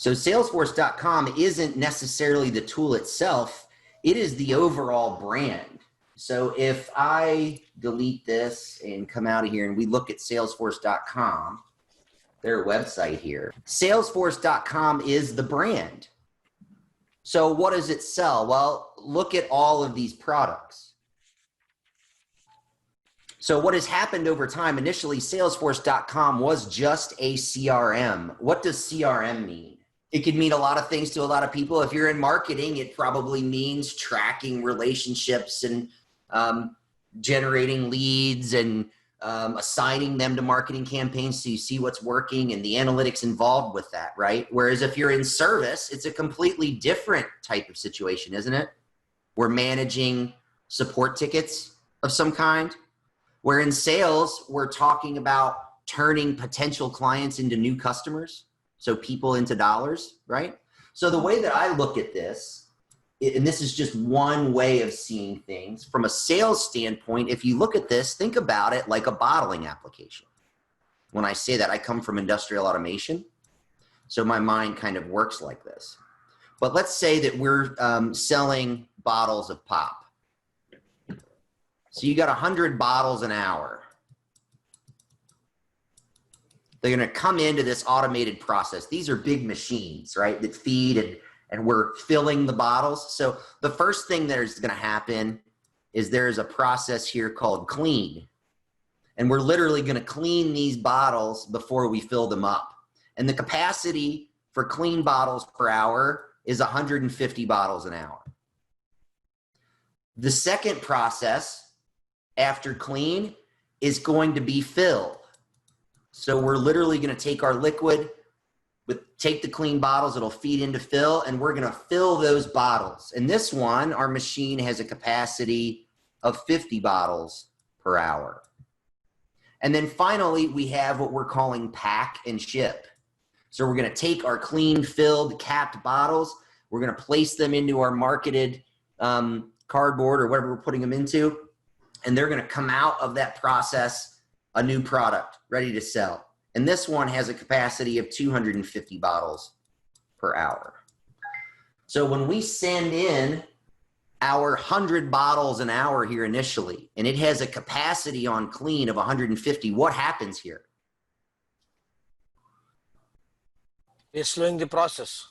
So Salesforce.com isn't necessarily the tool itself. It is the overall brand. So if I delete this and come out of here and we look at Salesforce.com, their website here, Salesforce.com is the brand. So what does it sell? Well, look at all of these products. So what has happened over time, initially Salesforce.com was just a CRM. What does CRM mean? It could mean a lot of things to a lot of people. If you're in marketing, it probably means tracking relationships and generating leads and assigning them to marketing campaigns so you see what's working and the analytics involved with that, right? Whereas if you're in service, it's a completely different type of situation, isn't it? We're managing support tickets of some kind. Where in sales, we're talking about turning potential clients into new customers, so people into dollars, right? So the way that I look at this, and this is just one way of seeing things, from a sales standpoint, if you look at this, think about it like a bottling application. When I say that, I come from industrial automation, so my mind kind of works like this. But let's say that we're selling bottles of pop. So you got 100 bottles an hour. They're going to come into this automated process. These are big machines, right, that feed and we're filling the bottles. So the first thing that is going to happen is there's a process here called clean. And we're literally going to clean these bottles before we fill them up. And the capacity for clean bottles per hour is 150 bottles an hour. The second process after clean is going to be fill. So we're literally going to take our liquid, take the clean bottles, it'll feed into fill, and we're going to fill those bottles. And this one, our machine has a capacity of 50 bottles per hour. And then finally, we have what we're calling pack and ship. So we're going to take our clean, filled, capped bottles, we're going to place them into our marketed cardboard or whatever we're putting them into, and they're going to come out of that process a new product ready to sell. And this one has a capacity of 250 bottles per hour. So when we send in our 100 bottles an hour here initially, and it has a capacity on clean of 150, what happens here? We're slowing the process.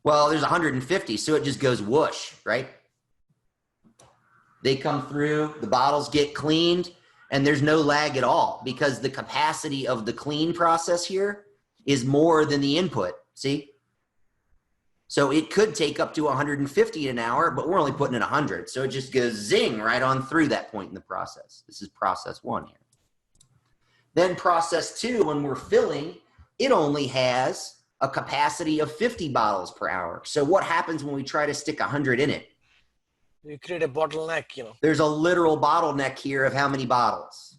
Well, there's 150, so it just goes whoosh, right? They come through, the bottles get cleaned, and there's no lag at all because the capacity of the clean process here is more than the input, see? So it could take up to 150 an hour, but we're only putting in 100. So it just goes zing right on through that point in the process. This is process one here. Then process two, when we're filling, it only has a capacity of 50 bottles per hour. So what happens when we try to stick 100 in it? You create a bottleneck, you know. There's a literal bottleneck here of how many bottles?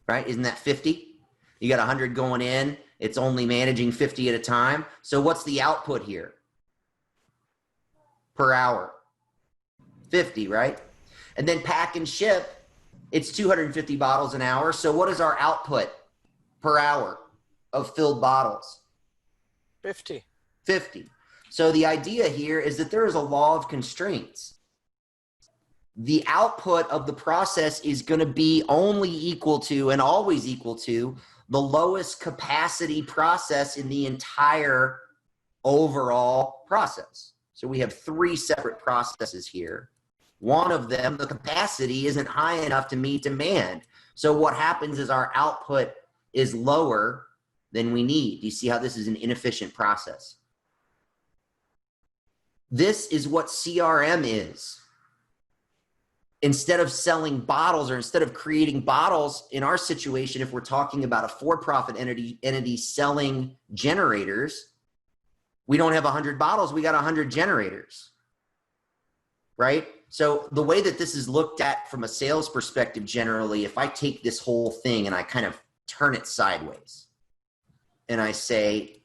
Right? Isn't that 50? You got 100 going in. It's only managing 50 at a time. So what's the output here? Per hour? 50, right? And then pack and ship, it's 250 bottles an hour. So what is our output per hour of filled bottles? 50. 50. So the idea here is that there is a law of constraints. The output of the process is going to be only equal to and always equal to the lowest capacity process in the entire overall process. So we have three separate processes here. One of them, the capacity isn't high enough to meet demand. So what happens is our output is lower than we need. Do you see how this is an inefficient process? This is what CRM is. Instead of selling bottles or instead of creating bottles, in our situation, if we're talking about a for-profit entity selling generators, we don't have 100 bottles, we got 100 generators, right? So the way that this is looked at from a sales perspective generally, if I take this whole thing and I kind of turn it sideways and I say,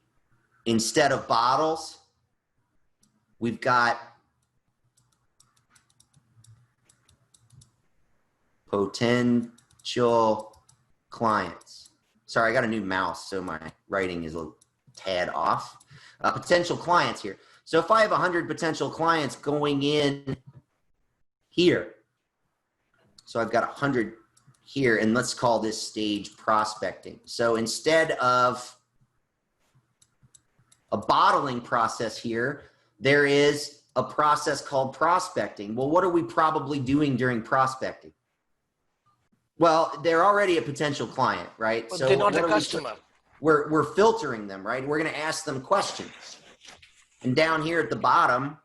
instead of bottles, we've got potential clients. Sorry, I got a new mouse, so my writing is a tad off. Potential clients here. So if I have 100 potential clients going in here, so I've got 100 here, and let's call this stage prospecting. So instead of a bottling process here, there is a process called prospecting. Well, what are we probably doing during prospecting? Well, they're already a potential client, right? But so they're not a customer. We're filtering them, right? We're going to ask them questions. And down here at the bottom,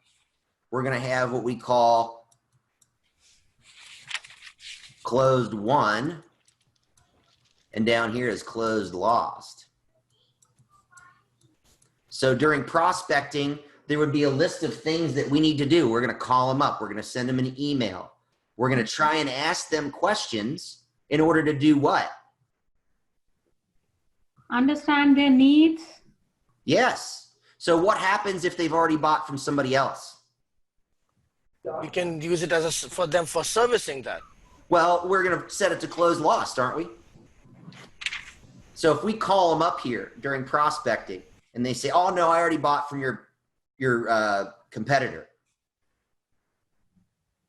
we're going to have what we call closed won. And down here is closed lost. So during prospecting, there would be a list of things that we need to do. We're going to call them up. We're going to send them an email. We're going to try and ask them questions in order to do what? Understand their needs. Yes. So what happens if they've already bought from somebody else? You can use it as for them for servicing that. Well, we're going to set it to close lost, aren't we? So if we call them up here during prospecting and they say, oh no, I already bought from your competitor.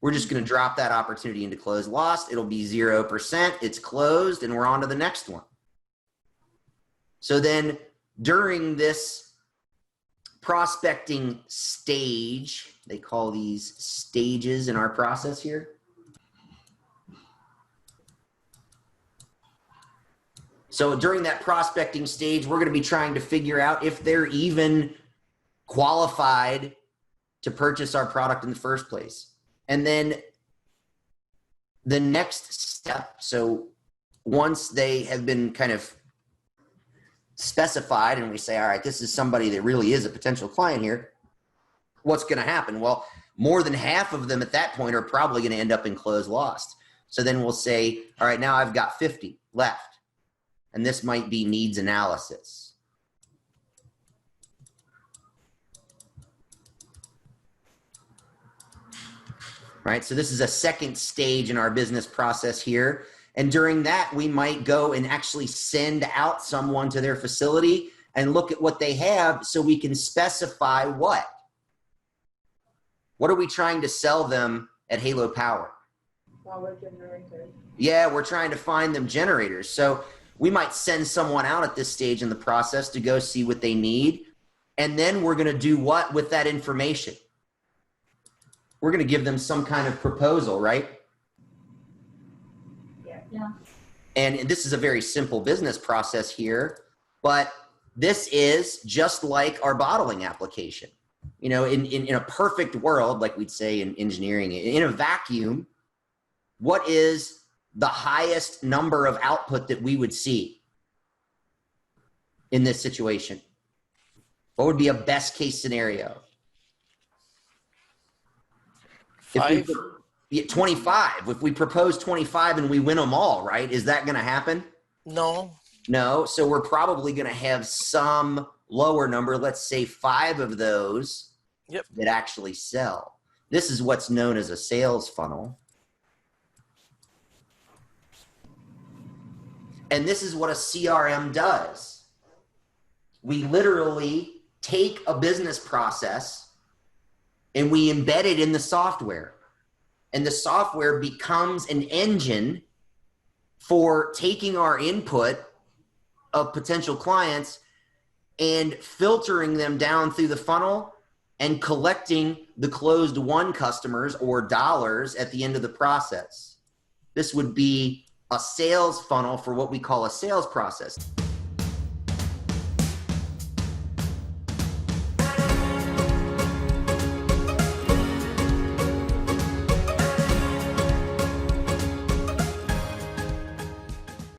We're just going to drop that opportunity into close lost. It'll be 0%. It's closed and we're on to the next one. So then during this prospecting stage, they call these stages in our process here. So during that prospecting stage, we're going to be trying to figure out if they're even qualified to purchase our product in the first place. And then the next step, so once they have been kind of specified and we say, all right, this is somebody that really is a potential client here, what's going to happen? Well, more than half of them at that point are probably going to end up in close lost. So then we'll say, all right, now I've got 50 left. And this might be needs analysis. Right, so this is a second stage in our business process here. And during that, we might go and actually send out someone to their facility and look at what they have so we can specify what. What are we trying to sell them at Halo Power? Power generators. Yeah, we're trying to find them generators. So we might send someone out at this stage in the process to go see what they need. And then we're going to do what with that information? We're going to give them some kind of proposal, right? Yeah. And this is a very simple business process here, but this is just like our bottling application. You know, in a perfect world, like we'd say in engineering, in a vacuum, what is the highest number of output that we would see in this situation? What would be a best case scenario? 5. 25. If we propose 25 and we win them all, right? Is that going to happen? No. No. So we're probably going to have some lower number, let's say 5 of those that actually sell. This is what's known as a sales funnel. And this is what a CRM does. We literally take a business process and we embed it in the software. And the software becomes an engine for taking our input of potential clients and filtering them down through the funnel and collecting the closed won customers or dollars at the end of the process. This would be a sales funnel for what we call a sales process.